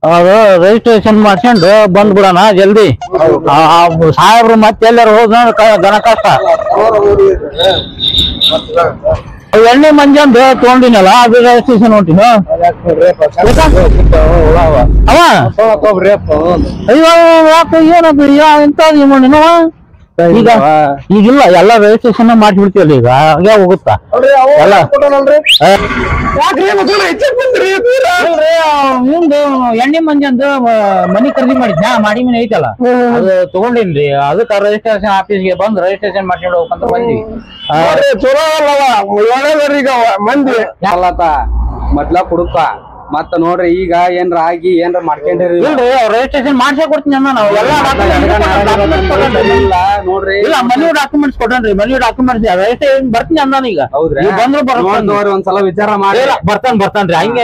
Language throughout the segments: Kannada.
ಅದು ರಿಜಿಸ್ಟ್ರೇಷನ್ ಮಾಡ್ಕೊಂಡು ಬಂದ್ಬಿಡೋಣ ಜಲ್ದಿ. ಸಾಹೇಬ್ರು ಮತ್ತೆ ಎಲ್ಲಾರು ಹೋದ ಗನ ಕಷ್ಟ. ಎಣ್ಣೆ ಮಂಜಂದು ತಗೊಂಡಿನಲ್ಲ ಅದು ರಿಜಿಸ್ಟ್ರೇಷನ್ ಹೊಂಟಿನ ಅಯ್ಯೋ ಏನಪ್ಪ ಎಂತ ಮಾಡಿನ ಈಗ ಈಗಿಲ್ಲ ಎಲ್ಲ ರಿಜಿಸ್ಟ್ರೇಷನ್ ಮಾಡ್ಬಿಡ್ತೀವಲ್ಲ ಈಗ ಹಾಗೆ ಹೋಗುತ್ತಾ ಎಲ್ಲ. ನಿಮ್ದು ಎಣ್ಣೆ ಮಂಜಂದು ಮನಿ ಖರೀದಿ ಮಾಡಿದ್ನ ಮಾಡಿ ಮನೆ ಐತಲ್ಲ ಅದು ತಗೊಂಡಿನ್ರಿ. ಅದಕ್ಕೆ ರಿಜಿಸ್ಟ್ರೇಷನ್ ಆಫೀಸ್ಗೆ ಬಂದ್ ರಿಜಿಸ್ಟ್ರೇಷನ್ ಮಾಡ್ಕೊಂಡು ಹೋಗ್ಬೇಕಂತ ಬಂದ್ವಿ. ಚಲೋ ಅಲ್ಲವ ಈಗ ಮಂದಿ ಮೊದ್ಲ ಕುಡುಕ ಮತ್ತ ನೋಡ್ರಿ ಈಗ ಏನ್ರ ಆಗಿ ಏನ್ರ ಮಾಡ್ಕೊಂಡಿರಿ ರಿಜಿಸ್ಟ್ರೇಷನ್ ಮಾಡ್ಸೇ ಕೊಡ್ತೀನಿ ಅಣ್ಣ. ನಾವು ಎಲ್ಲ ನೋಡ್ರಿ ಇಲ್ಲ ಮನಿ ಡಾಕ್ಯುಮೆಂಟ್ಸ್ ಕೊಟ್ಟನ್ರಿ. ಮನಿ ಡಾಕ್ಯುಮೆಂಟ್ಸ್ ರಿಜಿಸ್ಟ್ರೇಷನ್ ಬರ್ತೀನಿ ಅಂದಾನ ಈಗ. ಹೌದ್ರಿ ಬಂದ್ರು ಒಂದ್ಸಲ ವಿಚಾರ ಮಾಡಿ ಬರ್ತಾನ್ರಿ ಹಂಗೆ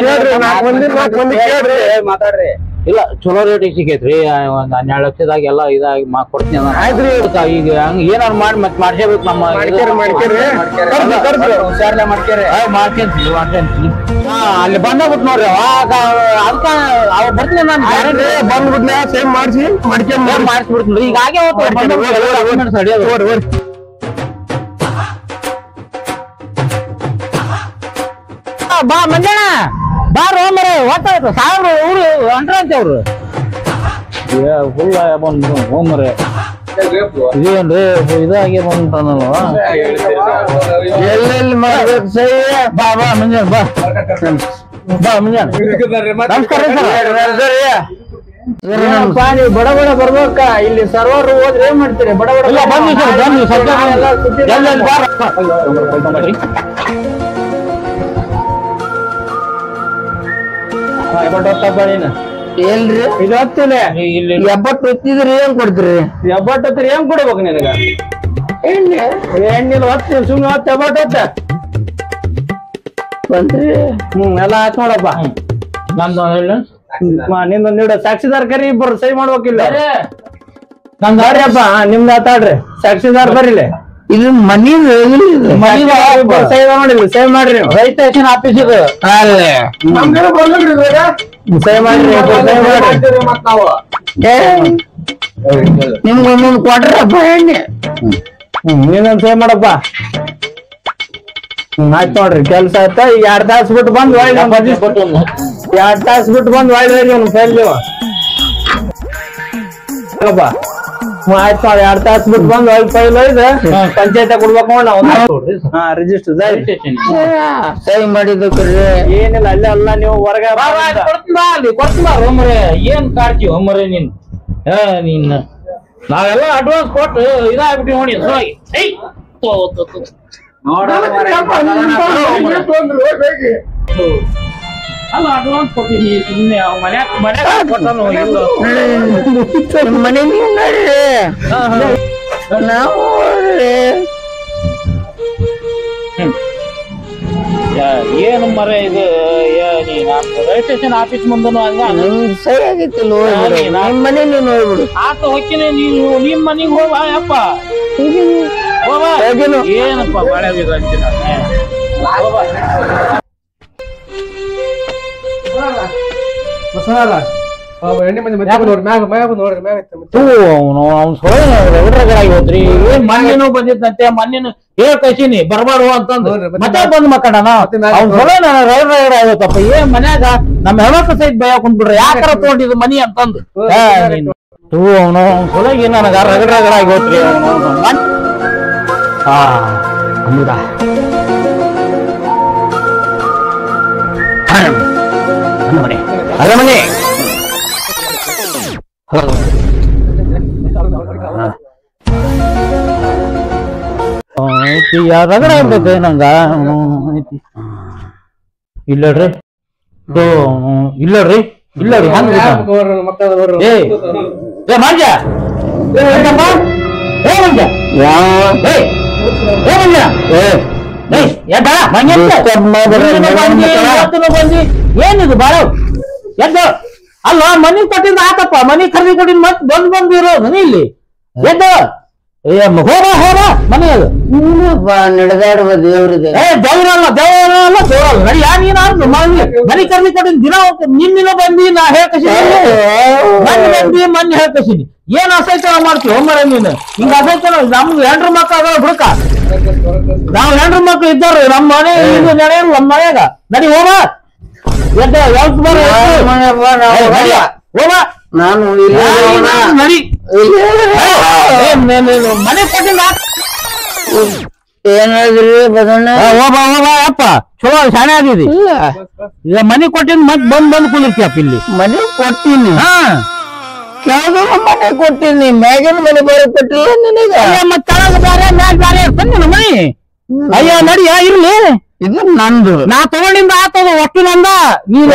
ಮಾತಾಡ್ರಿ. ಇಲ್ಲ ಚಲೋ ರೇಟಿಗೆ ಸಿಗೈತ್ರಿ. ಒಂದ್ 12 ಲಕ್ಷದಾಗ ಎಲ್ಲ ಇದಾಗಿ ಕೊಡ್ತೀನಿ ಈಗ ಹಂಗ ಏನಾರು ಮಾಡಿ ಮತ್ ಮಾಡ್ಸೇಬೇಕು. ನಮ್ಮ ಮಾಡ್ಕೊಂತೀನಿ ಅಲ್ಲಿ ಬಂದಾಗ್ಬಿಟ್ಟು ನೋಡ್ರಿ ಅದಕ್ಕ ಅವ ಬರ್ತೀನಿ ನಾನು ಬಂದ್ಬಿಟ್ನ ಸೇಮ್ ಮಾಡಿಸಿ ಮಾಡಿಸ್ಬಿಡ್ತೀನಿ. ಈಗ ಹಾಗೆ ಬಾ ಮಂಜಣ್ಣ ಬಾರ ಮರ ಓದ್ತಾಯ್ತು ಸಾವಿರ ಊರು ಅಂಟ್ರಂತೆ ಅವ್ರು ಫುಲ್ ಬಂದು ಹೋಮರೆ ಇದೇನ್ರಿ ಇದಾಗಿ ಬಂದ್ಬಿಟ್ಟನಲ್ವ. ಎಲ್ಲೆಲ್ಲಿ ಮಾಡ್ಬೇಕು ಸೈ ಬಾ ಬಾ ಮಂಜಣ್ಣ ಬಾ ಬಾ ಮಂಜಣ್ಣ ನಮಸ್ಕಾರ ಸರ್. ನೀವು ಬಡ ಬಡ ಬರ್ಬೇಕ ಇಲ್ಲಿ ಸರ್ವರ್ ಹೋದ್ರೆ ಏನ್ ಮಾಡ್ತೀರಿ ಬಡ ಬಡ ಬನ್ನಿ ಸರ್ ಬನ್ನಿ ಏನ್ರಿ ಇದು ಹತ್ತಿಲ್ಲ 70 ಹೊತ್ತಿದ್ರಿ ಏನ್ ಕೊಡ್ತೀರಿ? 70 ಹೊತ್ತಿರಿ ಏನ್ ಕೊಡ್ಬೇಕು ನಿನಗ? ಎಣ್ಣಿಲ್ಲ ಹೊತ್ತಿ ಸುಮ್ಮನೆ ಹೊತ್ತ 70 ಹೊತ್ತ ಬಂದ್ರಿ. ಎಲ್ಲ ಆಯ್ತು ನೋಡಪ್ಪ. ನಮ್ದು ನಿಂದೊಂದು ನೀಡ ಸಾಕ್ಷಿದಾರ್ ಕರಿ ಇಬ್ಬರು ಸಹಿ ಮಾಡ್ಬೇಕಿಲ್ಲ. ನಂದು ಬರ್ರಿಯಪ್ಪ ನಿಮ್ದು ಆತಾಡ್ರಿ ಸಾಕ್ಷಿದಾರ್ ಬರ್ರಿಲೆ. ಇದು ಮನಿ ಸಹಿ ಮಾಡಿಲ್ಲ ಸಹಿ ಮಾಡ್ರಿ. ರಿಜಿಸ್ಟ್ರೇಷನ್ ಆಫೀಸ್ ಇದು ಸಹಿ ಮಾಡ್ರಿ ನಿಮ್ಗೊಂದೊಂದು ಕೊಟ್ರಪ್ಪ ಎಣ್ಣೆ. ನೀನೊಂದ್ ಸಹಿ ಮಾಡಪ್ಪ. ಆಯ್ತು ನೋಡ್ರಿ ಕೆಲ್ಸ ಆಯ್ತ. ಈಗ 2 ತಾಸು ಬಿಟ್ಟು ಬಂದ್ ಒಳ್ಳೆ 2 ತಾಸು ಬಿಟ್ಟು ಬಂದ್ ಒಳ್ಳೆ ಫೈಲ್ ನೀವು ಆಯ್ತು ನೋಡಿ 2 ತಾಸು ಬಿಟ್ಟು ಬಂದ್ ಒಳ್ಳೆ ಫೈಲ್ ಒಯ್ದು ಪಂಚಾಯತ್ ಕೊಡ್ಬೇಕು ರಿಜಿಸ್ಟರ್ ಸಹಿ ಮಾಡಿದ್ದಕ್ರಿ ಏನಿಲ್ಲ ಅಲ್ಲೇ ಅಲ್ಲ ನೀವು ಹೊರಗೆ ಕೊಡ್ತೀವಿ. ಏನ್ ಕಾಡ್ತೀವಿ ಒಮ್ಮರೆ ನೀನ್ ನೀನ್ ನಾವೆಲ್ಲ ಅಡ್ವಾನ್ಸ್ ಕೊಟ್ಟು ಇದಾಗ್ಬಿಟ್ಟಿವಿ ನೋಡಿ. ಅಲ್ಲ ಅಡ್ವಾನ್ಸ್ ಕೊಟ್ಟಿನಿ ಸುಮ್ಮನೆ ಮನೆ ಕೊಟ್ಟನು ಮನೆ ಏನು ಮರ ಇದು ರಿಜಿಸ್ಟ್ರೇಷನ್ ಆಫೀಸ್ ಮುಂದನು ಹಂಗ ಸರಿ ಆಗಿತ್ತಿಲ್ಲ ಮನೆ ನೀನು ಹೋಗ್ಬಿಡು ಆತ ಹೋಗ್ತೀನಿ. ನೀನು ನಿಮ್ ಮನೆಗೆ ಹೋಗ ಯಪ್ಪ ಏನಪ್ಪ ಬಾಳೆ ಹೋದ್ರಿ ಮಣ್ಣೇನು ಬಂದಿದ್ದಂತೆ. ಮಣ್ಣಿನ ಹೇಳ್ ಕಳ್ಸೀನಿ ಬರ್ಬಾರು ಅಂತಂದು ಮತ್ತೆ ಬಂದ್ ಮಕ್ಕಳಣ ಅವ್ನ ಸೊಳೆ ರಗಡ ಆಗೋತಪ್ಪ. ಏನ್ ಮನ್ಯಾಗ ನಮ್ಮ ಹೆಣ್ಮಕ್ಳು ಸಹಿತ ಭಯ ಕುಂತ್ಬಿಡ್ರಿ ಯಾಕಾರ ತಗೊಂಡಿದ್ ಮನಿ ಅಂತಂದು ಅವನು ಸೊಲೆಗೆ ನನಗ ರಗಡ ಆಗಿ ಹೋತ್ರಿ. ಹೌದಾ ಅರಮನೆ ರಗಡ ಆಗ್ಬೇಕು ನಂಗ ಇಲ್ಲಡ್ರಿ ಇಲ್ಲಡ್ರಿ ಇಲ್ಲಡ್ರಿ ಮಂಜ ಏನಿದು ಬಾಳ ಎದ್ದ ಅಲ್ಲ ಮನಿ ಕೊಟ್ಟಿದ್ದ ಆತಪ್ಪ. ಮನಿ ಖರೀದಿ ಕೊಟ್ಟಿದ್ ಮತ್ ಬಂದ್ ಇರೋದು ಇಲ್ಲಿ ಎದ್ದ ಹೋಗ ಮನೆ ಅದು ನಡೆದಾಡುವ ದೇವ್ರಿದೆ. ದೇವ್ರಲ್ಲ ನಡಿ ನೀನು ಮನೆ ಕರ್ಲಿ ಕೊಟ್ಟಿನ ದಿನ ನಿನ್ನಿನ ಬಂದಿ ನಾ ಹೇಳ್ಕಸಿನಿ ಮಣ್ಣು ಹೇಳ್ಕಸಿನಿ ಏನ್ ಅಸೈತನ ಮಾಡ್ತೀವಿ ಒಮ್ಮೆ ನೀನು ಹಿಂಗ ಅಸೈತನ ನಮ್ಗೆ ಹೆಂಡ್ರ ಮಕ್ಳು ಅದ ಹುಡುಕ ನಾವ್ ಹೆಂಡ್ರ ಮಕ್ಳು ಇದ್ದಾರ ನಮ್ಮ ಮನೆ ಇದು ನಡೆಯಲ್ಲ ನಮ್ಮ ಮನೆಯಾಗ ನಡಿ ಹೋಗ ಹೋಗ ನಾನು ನಡಿ ಮನೆ ಕೊಟ್ಟಿಲ್ಲ ಏನ್ ಹೇಳಿದ್ರಿ ಬದಣ್ಣ? ಅಪ್ಪ ಚಲೋ ಶಾಣೆ ಆಗಿದೆ ಈಗ ಮನೆ ಕೊಟ್ಟಿನ ಮತ್ ಬಂದ್ ಕುಂದಿರ್ತೀಯಪ್ಪ ಇಲ್ಲಿ ಮನೆ ಕೊಡ್ತೀನಿ. ಯಾವ್ದೋ ಮನೆ ಕೊಡ್ತೀನಿ, ಮ್ಯಾಗಿನ ಮನೆ ಬೇರೆ ಕೊಟ್ಟಿಲ್ಲ ನಿನಗೆ. ಮತ್ ತಳಗ ಬೇರೆ ಮ್ಯಾಗ ಬೇರೆ ಇರ್ತೇನೆ ಮನಿ. ಅಯ್ಯೋ ನಡಿಯ ಇರ್ಲಿ, ಇದು ನಂದು. ನಾ ತಗೊಂಡಿಂದ ಆತದ ಒಟ್ಟು ನಂದ. ನೀನು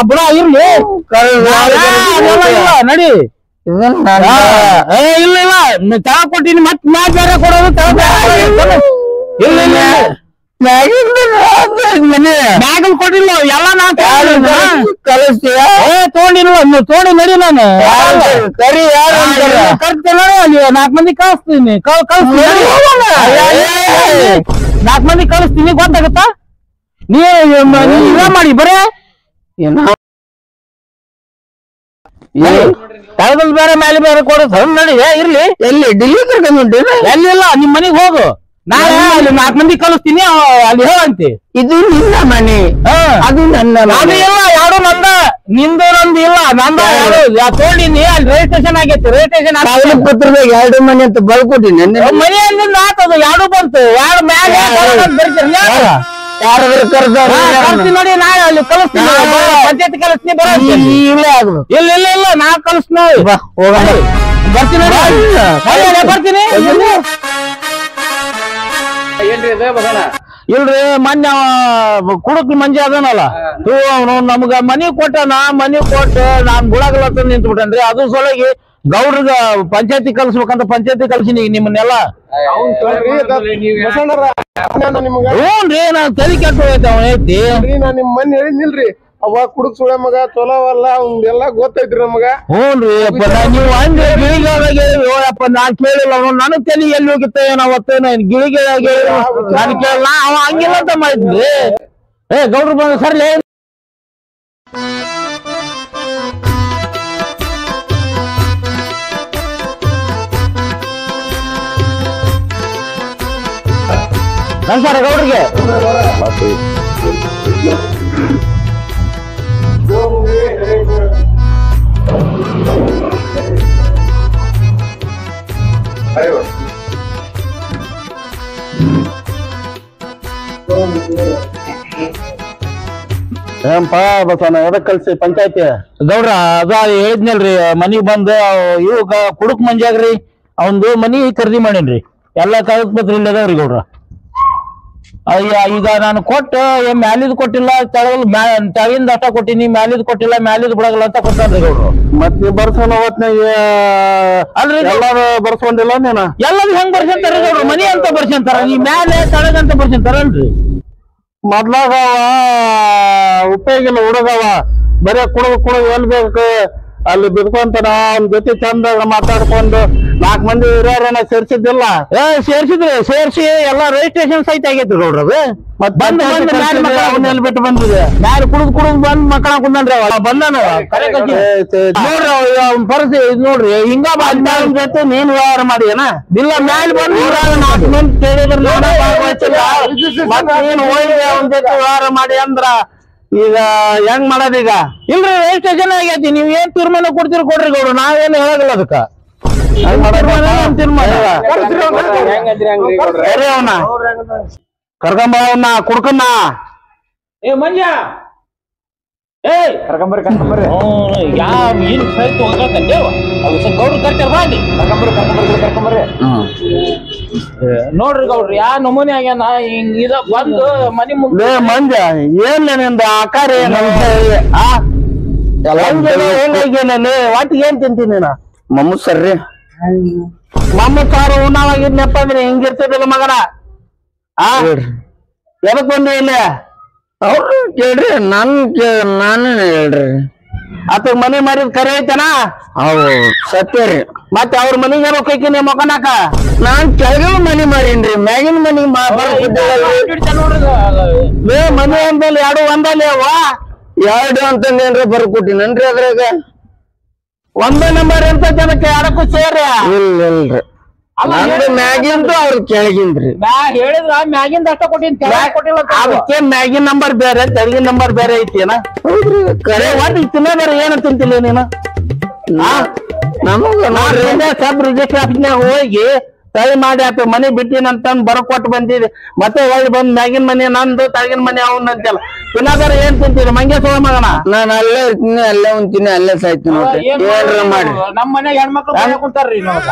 ಬಿಡ ಇರ್ಲಿ ನಡಿ. ಇಲ್ಲ ಇಲ್ಲ ತಳ ಕೊಟ್ಟಿನಿ ಮತ್ ಮ್ಯಾಗ ಬೇರೆ ಕೊಡೋದು ಇಲ್ಲ ಇಲ್ಲ ಮ್ಯಾಗಲ್ ಕೊಟ್ಟಿಲ್ಲ ಎಲ್ಲ ನಾ ಕಳಿಸ್ತೀಯ ತಗೊಂಡಿಲ್ವ ನೀವು ತಗೊಂಡಿ ನಡಿ. ನಾನು ಕರಿ ಕರ್ತೆ ನೋಡಿ ಅಲ್ಲಿ 4 ಮಂದಿ ಕಳಿಸ್ತೀನಿ ನಾಲ್ಕು ಮಂದಿ ಕಳಿಸ್ತೀನಿ ಗೊತ್ತಾಗತ್ತಾ? ನೀ ಮಾಡಿ ಬರೇ ತಳದಲ್ಲಿ ಬೇರೆ ಮೇಲೆ ಬೇರೆ ಕೊಡೋದು ನಡಿ. ಇರ್ಲಿ ಎಲ್ಲಿ ಡಿಲ್ಲಿ ಕರ್ಕೊಂಡು ಎಲ್ಲಿಲ್ಲ ನಿಮ್ ಮನೆಗ್ ಹೋಗು, ನಾಳೆ ಅಲ್ಲಿ 4 ಮಂದಿ ಕಳಿಸ್ತೀನಿ ಅಲ್ಲಿ ಹೇಳಂತಿ. ಇದು ನಿನ್ನ ಮನೆ, ಅದು ನನ್ನ ಅದು ಇಲ್ಲ ಯಾರು ನಂದ, ನಿಂದು ನಂದು ಇಲ್ಲ ನಂದ ತಗೊಂಡಿನಿ. ಅಲ್ಲಿ ರಿಜಿಸ್ಟ್ರೇಷನ್ ಆಗೈತಿ, ರಿಜಿಸ್ಟ್ರೇಷನ್ ಪತ್ರದಾಗ 2 ಮನೆ ಅಂತ ಬರ್ಕೊಟ್ಟಿನಿ. ಮನೆ ಅಂದಿಂದ ಆತದು 2 ಬಂತು 2 ಮ್ಯಾಗ ಯಾರಾದ್ರೂ ಕರ್ಸ್ತೀನಿ ನೋಡಿ. ನಾಳೆ ಅಲ್ಲಿ ಕಳಿಸ್ತೀನಿ, ಪಂಚಾಯತ್ ಕಳಿಸ್ತೀನಿ ಬರ. ಇಲ್ಲ ಇಲ್ಲ ಇಲ್ಲ ನಾ ಕಳಿಸ್ತೀನಿ ಬರ್ತೀನಿ ಬರ್ತೀನಿ. ಇಲ್ರಿ ಮೊನ್ನೆ ಕುಡುಕ್ ಮಂಜಿ ಅದನಲ್ಲ ಅವನು ನಮ್ಗ ಮನಿ ಕೊಟ್ಟನ, ಮನಿ ಕೊಟ್ಟು ನಾನ್ ಗುಳಾಗಲ ನಿಂತು ಬಿಟ್ಟನ್ರಿ. ಅದು ಸೊಲಗಿ ಗೌಡ್ರಿಗ ಪಂಚಾಯತಿ ಕಲ್ಸ್ಬೇಕಂತ ಪಂಚಾಯತಿ ಕಲ್ಸಿನಿ ನಿಮ್ಮನ್ನೆಲ್ಲ. ಹ್ಞೂನ್ರಿ ನಾನ್ ತಲೆ ಕೆಟ್ಟ ಹೋಗೈತೆ ಅವನ ಐತಿ. ನಾ ನಿಮ್ ಮನ್ ಹೇಳಿದ್ನಿಲ್ರಿ ಅವ ಕುಡುಕ್ ಸುಳೆ ಮಗ ಚೊಲೋವಲ್ಲ ಅವ್ನೆಲ್ಲಾ ಗೊತ್ತೈತ್ರಿ ನಮಗ. ಹ್ಞೂನ್ರಿ ಅಪ್ಪ ನೀವು ಅಂದ್ರಿ ಗಿಳಿಗಾಗ ನಾನ್ ಕೇಳಿಲ್ಲ ಅವನು. ನನಗ್ ತಲೆ ಎಲ್ಲಿ ಹೋಗಿತ್ತ ಏನ ಅವತ್ತು ಗಿಳಿಗಾಗ ನಾನು ಕೇಳಲ್ಲ ಅವ ಹಂಗಿಲ್ಲ ಅಂತ ಮಾಡಿದ್ರಿ. ಗೌಡ್ರು ಬಂದ ಸರ್ಲಿ ನಮಸ್ಕಾರ ಗೌಡ್ರಿಗೆ. ಏನಪ್ಪ ಬಸವಣ್ಣ ಎದಕ್ ಕಲ್ಸಿ ಪಂಚಾಯತಿ ಗೌಡ್ರ? ಅದ ಹೇಳಿದ್ನಲ್ರಿ ಮನಿಗ್ ಬಂದು ಇವ್ ಕುಡುಕ್ ಮಂಜಾಗ್ರಿ ಅವಂದು ಮನಿ ಖರೀದಿ ಮಾಡೇನ್ರಿ. ಎಲ್ಲಾ ಕಾಗದ ಪತ್ರ ಇಲ್ಲ ಅದಾವ್ರಿ ಗೌಡ್ರ. ಅಯ್ಯ ಈಗ ನಾನು ಕೊಟ್ಟ ಮ್ಯಾಲಿದ್ ಕೊಟ್ಟಿಲ್ಲ, ತೆಳಗಿಂದ ಅಷ್ಟ ಕೊಟ್ಟಿನಿ, ಮ್ಯಾಲಿದ್ ಕೊಟ್ಟಿಲ್ಲ, ಮ್ಯಾಲಿದ್ ಬಿಡಗಲ್ಲ ಅಂತ ಕೊಟ್ಟಾನ್ರಿ ಗೌಡ್ರು. ಮತ್ ಬರ್ಸೋಣ ಹೊತ್ನಾಗ ಅಲ್ರಿ ಎಲ್ಲಾರು ಬರ್ಸ್ಕೊಂಡಿಲ್ಲ ನೀನ? ಎಲ್ಲದ್ ಹೆಂಗ್ ಬರ್ಸಂತಾರ ಗೌಡ್ರು? ಮನಿ ಅಂತ ಬರ್ಸಂತಾರ, ಈ ಮ್ಯಾಲೆ ತೆಳಗಂತ ಬರ್ಸಂತಾರಲ್ರಿ. ಮೊದ್ಲಾಗ ಉಪಯೋಗಿಲ್ಲ ಹುಡುಗವ ಬರೇ ಕುಡುಗ ಎಲ್ ಬೇಕು ಅಲ್ಲಿ ಬಿದ್ಕೊಂತಾನ. ಅವ್ನ ಜೊತೆ ಚಂದಾಗ ಮಾತಾಡ್ಕೊಂಡು 4 ಮಂದಿ ಹಿರಿಯರನ್ನ ಸೇರ್ಸಿದ್ದಿಲ್ಲ. ಸೇರ್ಸಿ ಎಲ್ಲಾ ರಿಜಿಸ್ಟ್ರೇಷನ್ ಸಹಿತ ಆಗೈತಿ ಗೌಡ್ರ. ಅದು ಮತ್ ಬಂದ್ ಅವನ್ನೆಲ್ಲಿ ಬಿಟ್ಟು ಬಂದಿದೆ ಮ್ಯಾಲ ಕುಡುದ್ ಬಂದ್ ಮಕ್ಕಳ ಕುಂದನ್ರಿ ಅವ ಬಂದಾನ. ನೋಡ್ರಿ ಅವ್ನ ಪರಿಸ್ಥಿತಿ ನೋಡ್ರಿ ಹಿಂಗ ಜೊತೆ ನೀನ್ ವ್ಯವಹಾರ ಮಾಡಿ ಏನ ಇಲ್ಲ ಮ್ಯಾಲ ಬಂದು 4 ಮಂದಿ ಕೇಳಿದ್ರ ನೀನ್ ಹೋಗಿ ಅವನ ಜೊತೆ ವ್ಯವಹಾರ ಮಾಡಿ ಅಂದ್ರ ಈಗ ಹೆಂಗ್ ಮಾಡೋದೀಗ? ಇಲ್ರಿ ರಿಜಿಸ್ಟ್ರೇಷನ್ ಆಗೈತಿ, ನೀವ್ ಏನ್ ತೀರ್ಮಾನ ಕೊಡ್ತೀರಿ ಕೊಡ್ರಿ ಗೌಡ್ರು, ನಾವೇನು ಹೇಳಲ್ಲ ಅದಕ್ಕ. ಅವನ ಕರ್ಕೊಂಬ ಅವನ್ನ ಕುಡ್ಕನ್ನ ಮಂಜ ಕರ್ಕೊಂಬರ್ರಿ ಗೌಡ್ರು ಕರ್ತಾರ ಬಾಡಿ ನೋಡ್ರಿ ಗೌಡ್ರಿ ಯಾ ನಮೂನಿ ಆಗ್ಯಾನ ಹಿಂಗ ಇದ ಬಂದು ಮನಿ ಮುಂದೆ ಮಂಜ ಏನ್ ನಿಂದ ಆಕಾರ ಹೆಂಗಾಗ್ಯಾನಲ್ಲಿ ವಾಟಿಗೆ ಏನ್ ತಿಂತೀನಿ ನಾ? ಮಮ್ಮು ಸರ್ರಿ ಮಮ್ಮ ಸಾರು ಉಣ್ಣಾವಾಗಿದ್ನಪ್ಪ ಅಂದ್ರೆ ಹಿಂಗಿರ್ತದಿಲ್ಲ ಮಗನ. ಎದಕ್ ಬಂದಿ ಇಲ್ಲ? ಅವ್ರು ಕೇಳ್ರಿ ನಾನು ಹೇಳ್ರಿ ಆತ ಮನಿ ಮಾಡಿದ್ ಕರೆ ಐತನ ಅವು ಸತ್ಯ ರೀ ಮತ್ತೆ ಅವ್ರ ಮನಿಗೆ ಹೋಗ್ಕಿ ನೀವು ಮಕ್ಕನಾಕ ನಾನ್ ಕೆಳಗಿನ ಮನಿ ಮಾರೀನ್ರಿ ಮ್ಯಾಗಿನ ಮನಿ ಮನಿ ಅಂದಲ್ಲಿ ಎರಡು ಒಂದಲ್ಲಿ ಅವ 2 ಅಂತಂದೇನ್ರಿ ಬರ್ಕೊಟ್ಟಿನನ್ರಿ ಅದ್ರಾಗ ಒಂದೇ ನಂಬರ್ ಎಂತ ಜನಕ್ಕೆ ಎರಡಕ್ಕೂ ಸೇರಿ ಇಲ್ರಿ ನಂದು ಮ್ಯಾಗಿಂದು ಅವ್ರ ಕೆಳಗಿಂದ್ರಿ ಹೇಳಿದ್ರ ಮ್ಯಾಗಿಂದ ಅಷ್ಟ ಕೊಟ್ಟಿಲ್ಲ ಅದಕ್ಕೆ ಮ್ಯಾಗಿನ ನಂಬರ್ ಬೇರೆ ತೆಳಗಿನ ನಂಬರ್ ಬೇರೆ ಐತಿನ ಹೌದ್ರಿ ಕರೆ ಒಟ್ಟು ತಿನ್ನೋದಾರ ಏನ ತಿಂತಿಲ್ಲ ನೀನು ನಮಗ ಸಬ್ ರಿಜಿಸ್ಟರ್ ಆಫೀಸ್ನಾಗ ಹೋಗಿ ಸಹಿ ಮಾಡಿ ಆತ ಮನೆ ಬಿಟ್ಟಿನಂತಂದ್ ಬರ್ಕೊಟ್ಟು ಬಂದಿದೆ ಮತ್ತೆ ಒಳ್ಳೆ ಬಂದ್ ಮ್ಯಾಗಿನ ಮನೆ ನಂದು ತಳಗಿನ ಮನೆ ಅವನ್ ಅಂತಲ್ಲ ತಿನ್ನೋದಾರ ಏನ್ ತಿಂತೀರಿ ಮಂಗೆ ಸೋಳ ಮಗನ ನಾನ್ ಅಲ್ಲೇ ಇರ್ತೀನಿ ಅಲ್ಲೇ ಉಂತೀನಿ ಅಲ್ಲೇ ಸಾಯ್ತೀನಿ ನೋಡ್ರಿ ಏನ್ರ ಮಾಡಿ ನಮ್ ಮನ್ಯಾಗ ಹೆಣ್ಮಕ್ಳು ಕುಂತಾರ್ರಿ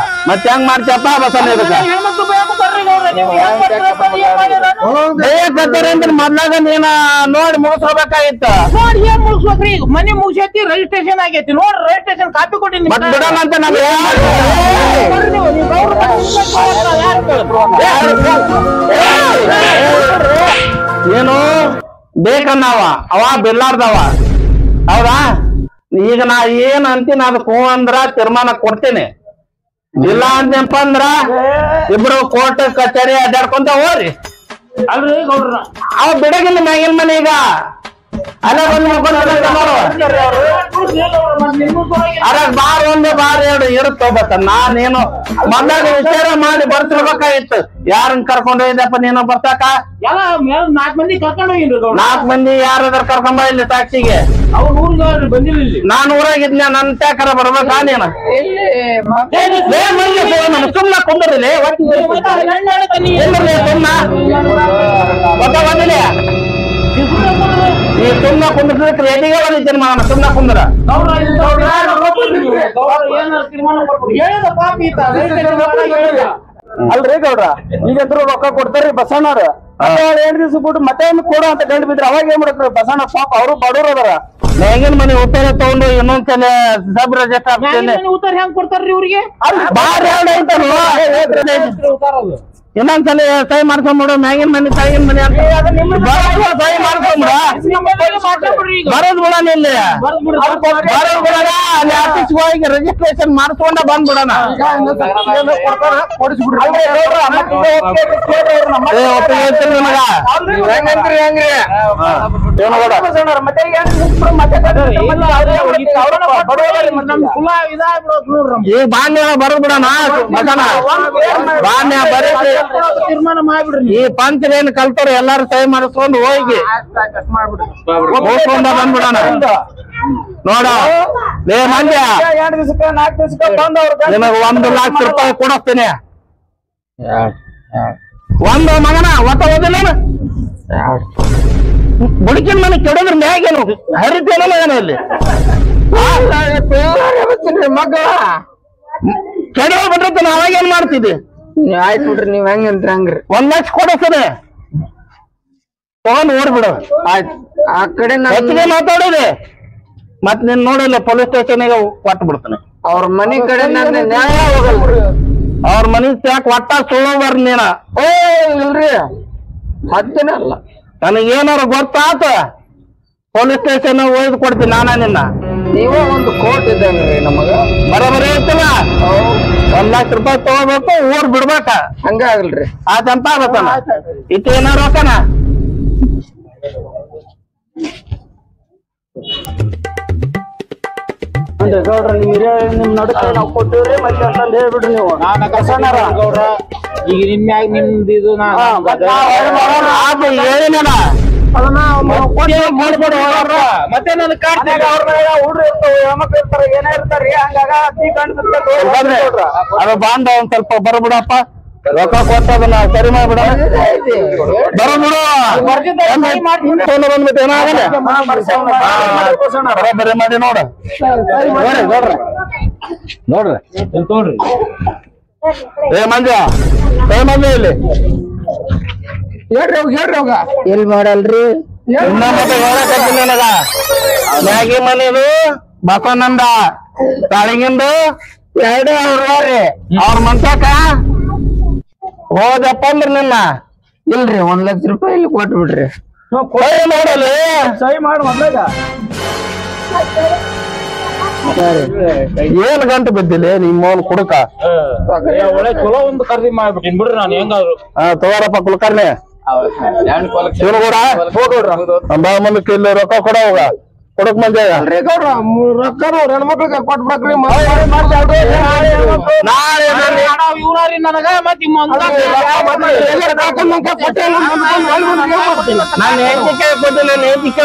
ಮತ್ತೆ ಹೆಂಗ್ ಮಾಡ್ತಪ್ಪ ಬಸನ ಅಂದ್ರೆ ಮೊದ್ಲಾಗ ನೀನ ನೋಡಿ ಮುಗಿಸ್ಕೋಬೇಕಾಗಿತ್ತು ನೋಡಿ ಏನ್ ಮುಗಿಸ್ಬೇಕ್ರಿ ಮನಿ ಮುಗಿಸೈತಿ ರಿಜಿಸ್ಟ್ರೇಷನ್ ಆಗೈತಿ ನೋಡ್ರಿ ರಿಜಿಸ್ಟ್ರೇಷನ್ ಕಾಪಿ ಕೊಟ್ಟಿನಿ ಮತ್ ಬಿಡೋಣ ಅಂತ ನಾವ್ ಏನು ಬೇಕನ್ನವ ಅವ ಬಿಲ್ಲಾರ್ದವ ಹೌದಾ ಈಗ ನಾ ಏನ್ ಅಂತೀನಿ ಅದಕ್ಕೆ ಹೂ ಅಂದ್ರ ತೀರ್ಮಾನ ಕೊಡ್ತೀನಿ ಇಲ್ಲ ಅಂತಪ್ಪ ಅಂದ್ರ ಇಬ್ರು ಕೋರ್ಟ್ ಕಚೇರಿ ಅಡ್ಡಾಡ್ಕೊಂತ ಹೋರಿ ಅಲ್ರಿ ಗೌಡ್ರ ಅವ ಬಿಡಗಿಲ್ಲ ಮ್ಯಾಗಿನ ಮನೆ ಈಗ ಅಲ್ಲ ಅದ್ರಾಗ ಬಾರ್ ಒಂದೇ ಬಾರ್ ಎರಡು ಇರುತ್ತ ಬತ್ತ ನಾನೇನು ಮೊದ್ಲಾಗ ವಿಚಾರ ಮಾಡಿ ಬರ್ತಿರ್ಬೇಕಾಗಿತ್ತು ಯಾರನ್ನ ಕರ್ಕೊಂಡು ಹೋಗಿದ್ದಪ್ಪ ನೀನು ಬರ್ತಾಕ ಎಲ್ಲ 4 ಮಂದಿ ಕರ್ಕೊಂಡು ಹೋಗಿನ್ರಿ ಗೌಡ್ರ 4 ಮಂದಿ ಯಾರಾದ್ರೂ ಕರ್ಕೊಂಬ ಇಲ್ಲಿ ಟ್ಯಾಕ್ಸಿಗೆ ಅವ್ರು ಊರ್ಗ ಬಂದಿಲ್ಲ ಇಲ್ಲಿ ನಾನು ಊರಾಗಿದ್ನ ನನ್ ಟ್ಯಾಕರ ಬರ್ಬೇಕಾ ನೀನು ಸುಮ್ನ ಕುಂದ್ರಲಿ ಬಂದಿಲ್ಲ ಈ ಸುಮ್ನ ಕುಂದ್ರ ಎದಿಗೆ ಬಂದಿದ್ದೇನೆ ಮಾವನ ಸುಮ್ನ ಕುಂದ್ರ ಅಲ್ರಿ ಗೌಡ್ರ ಈಗಂದ್ರು ರೊಕ್ಕ ಕೊಡ್ತಾರ್ರಿ ಬಸಣ್ಣವ್ರ 8 ದಿವಸ ಬಿಟ್ಟು ಮತ್ತೆ ಕೊಡು ಅಂತ ಗಂಡು ಬಿದ್ರೆ ಅವಾಗ ಏನ್ ಮಾಡ್ತಾರೆ ಬಸಣ್ಣ ಪಾಪ ಅವರು ಬಡವ್ರ ಅದಾರ ಮ್ಯಾಗಿನ ಮನೆ ಉತ್ತರ ತಗೊಂಡು ಇನ್ನೊಂದ್ಸಲ ಸಬ್ ರಿಜಿಸ್ಟರ್ ಉತ್ತರ ಹೆಂಗ್ ಕೊಡ್ತಾರ್ರಿ ಇವ್ರಿಗೆ ಬಾರ್ ಎರಡು ಐತಲ್ವ ಇನ್ನೊಂದ್ಸಲ ಸಹಿ ಮಾಡ್ಕೊಂಡ್ಬಿಡು ಮ್ಯಾಗಿನ ಮನೆ ತಾಯಿನ ಮನೆ ಅಂತ ಸಹಿ ಮಾಡ್ಕೊಂಡ್ಬಿಡ ಬರೋದ್ ಬಿಡೋಣ ಇಲ್ಲಿ ಬರೋದ್ ಬಿಡೋಣ ಅಲ್ಲಿ ಆಫೀಸ್ಗೆ ಹೋಗಿ ರಿಜಿಸ್ಟ್ರೇಷನ್ ಮಾಡ್ಕೊಂಡ ಬಂದ್ಬಿಡೋಣ ಈಗ ಬಾಣ್ಯ ಬರೋದ್ ಬಿಡೋಣ ಬಾಣ್ಯ ಬರೀ ತೀರ್ಮಾನ ಮಾಡ್ಬಿಡ್ರಿ ಈ ಪಂಚರೇನ್ ಕಲ್ತಾರ ಎಲ್ಲಾರು ಸಹಿ ಮಾಡಿಸ್ಕೊಂಡು ಹೋಗಿ ಹೋಗ್ಕೊಂಡ ಬಂದ್ಬಿಡೋಣ ನೋಡ ಲೇ ಮಂಡ್ಯ 2 ದಿವಸಕ್ಕೆ 4 ದಿವಸಕ್ಕೆ ಬಂದವ್ರ ನಿಮಗ 1 ಲಕ್ಷ ರೂಪಾಯಿ ಕೊಡಿಸ್ತೀನಿ ಒಂದು ಮಗನ ಒಟ್ಟ ಓದಿಲ್ಲ ಬುಡಕಿನ ಮನೆ ಕೆಡೋದ್ರ ಮ್ಯಾಗೇನು ಹರಿತೇನೋ ಮಗನ ಇಲ್ಲಿ ಮಗಳ ಕೆಡ ಬಿಟ್ಟಿರ್ತಾನ ಅವಾಗ ಏನ್ ಮಾಡ್ತಿದ್ದೆ ಆಯ್ತು ಬಿಡ್ರಿ ನೀವ್ ಹೆಂಗಂತ್ರಿ ಹಂಗ್ರಿ 1 ಲಕ್ಷ ಕೊಡಿಸ್ತದೆ ತಗೊಂಡ್ ಓಡ್ಬಿಡು ಆಯ್ತು ಆ ಕಡೆ ಹೆಚ್ಚಿಗೆ ಮಾತಾಡಿದೆ ಮತ್ ನೀನ್ ನೋಡಿಲ್ಲ ಪೊಲೀಸ್ ಸ್ಟೇಷನ್ಗೆ ಕೊಟ್ಟು ಬಿಡ್ತಾನೆ ಅವ್ರ ಮನಿ ಕಡೆ ನನ್ನ ನ್ಯಾಯ ಹೋಗಲ್ರಿ ಅವ್ರ ಮನಿ ಯಾಕೆ ಒಟ್ಟ ಸುಳ್ಳು ಬರ್ರಿ ನೀನ ಇಲ್ರಿ ಹತ್ತಿನ ಅಲ್ಲ ನನಗೇನಾರು ಗೊತ್ತಾತ ಪೊಲೀಸ್ ಸ್ಟೇಷನ್ ಒಯ್ದು ಕೊಡ್ತೀನಿ ನಾನ ನಿನ್ನ ನೀವ ಒಂದು ಕೋರ್ಟ್ ಇದ್ದಂಗ್ರಿ ನಮಗ ಬರೋಬರಿ ಇರ್ತಲ್ಲ 1 ಲಕ್ಷ ರೂಪಾಯಿ ತಗೋಬೇಕು ಊರ್ ಬಿಡ್ಬೇಕ ಹಂಗ ಆಗಲ್ರಿ ಆತಂತ ಆಗತ್ತಾನ ಇಟ್ಟು ಏನಾರು ಹೋಗಣ ಗೌಡ್ರ ನಿಮ್ ನಡುಕ ನಾವು ಕೊಟ್ಟಿವ್ರಿ ಮತ್ತೆ ಅಂತಂದ್ ಹೇಳ್ಬಿಡ್ರಿ ನೀವು ಗೌಡ್ರ ಈಗ ನಿಮ್ಯಾಗ ನಿಮ್ದು ಇದು ಹೇಳಿನಲ್ಲ ಮತ್ತೆ ನನ್ನ ಹುಡ್ರು ಇರ್ತಾವ ಹೆಣ್ಮಕ್ಳು ಇರ್ತಾರ ಏನೇ ಇರ್ತಾರ್ರಿ ಹಂಗಾಗ ಅದು ಬಾಂಡ ಒಂದ್ ಸ್ವಲ್ಪ ಬರ್ಬಿಡಪ್ಪ ರೊಕ್ಕ ಕೊಟ್ಟದನ್ನ ಸರಿ ಮಾಡ್ಬಿಡ ಬರಬಿಡು ಬಂದ್ಬಿಟ್ಟು ಏನಾಗಲ್ಲ ಬರೀ ಮಾಡಿ ನೋಡ ನೋಡ್ರಿ ತೋಡ್ರಿ ಏ ಮಂಜ ಇಲ್ಲಿ ಹೇಳ್ರಿ ಹೋಗ ಎಲ್ ಮಾಡಲ್ರಿ ಇನ್ನ ಮತ್ತೆ ಹೇಳಕತ್ತಿಲ್ಲ ನನಗ ಮ್ಯಾಗಿ ಮನೆದು ಬಸನಂದ ತಾಳಿಗಿಂದು 2 ಅವ್ರ ಮನ್ಸಾಕ ಹೋದಪ್ಪ ಅಂದ್ರ ನಿನ್ನ ಇಲ್ರಿ 1 ಲಕ್ಷ ರೂಪಾಯಿ ಇಲ್ಲಿ ಕೊಟ್ಟು ಬಿಡ್ರಿ ನೋಡಲಿ ಸಹಿ ಮಾಡಿ ಮೊದ್ಲಾಗ ಏನ್ ಗಂಟು ಬಿದ್ದಿಲ್ಲ ನಿಮ್ಮವನ್ ಕುಡುಕ ಒಳ್ಳೆ ಚಲೋ ಒಂದು ಖರೀದಿ ಮಾಡ್ಬಿಟ್ಟಿನ್ ಬಿಡ್ರಿ ನಾನು ಹೆಂಗಾದ್ರು ತಗೋರಪ್ಪ ಕುಲಕರ್ಣಿ ಶಿವನಗೌಡ ಬಾ ಮುಂದಕ್ಕೆ ಇಲ್ಲಿ ರೊಕ್ಕ ಕೊಡೋಗ ಕೊಡಕ್ ಮಂಜ ರೊಕ್ಕ ಹೆಣ್ಮಕ್ಳಿಗೆ ಕೊಟ್ಬಿಡ್ರಿ ಇವ್ರಿ ನನಗ ಮತ್ತೆ ನಾನು ಹೆಂಚಿಕೆ ಕೊಟ್ಟಿಲ್ಲ ಹೆಂಚಿಕೆ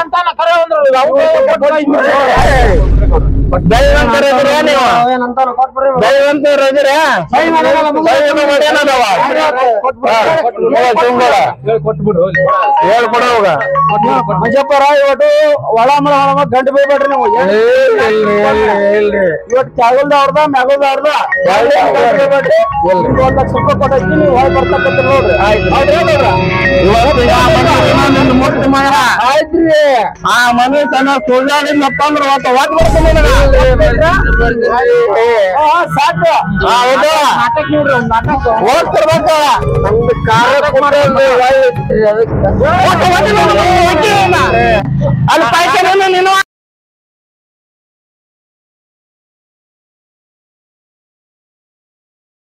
ಅಂತಾನ ಕರೆ ಅಂದ್ರು ಹೇಳ್ಕೊಡೋಗ ಮಂಜಪ್ಪರ ಇವತ್ತು ಒಳ ಮಳ ಗಂಟು ಬೈಬೇಡ್ರಿ ನೀವು ಇವತ್ತು ಕೆಳಗಲ್ದ ಅವ್ರದ ಮ್ಯಾಗಲ್ದ ಅವ್ರದ 1 ಲಕ್ಷ ರೂಪಾಯಿ ಕೊಟ್ಟೈತಿ ನೀವು ಹೊಳ್ ಬರ್ತಕ್ಕಂಥ ನೋಡ್ರಿ ಆಯ್ತ್ರಿ ಆ ಮನೆ ತನ್ನ ಸುಳ್ಳಾಡಿನಪ್ಪ ಅಂದ್ರೆ ಸಾಕು ನಾಟಕ ನೋಡ್ರಿ ಒಂದು ನಾಟಕ ಓದ್ತಿರ್ಬೇಕ ನಮ್ದು ಕಾರ್ಯಕ್ರಮ ಅಲ್ಲಿ ಪೈಸೆ ನೀನು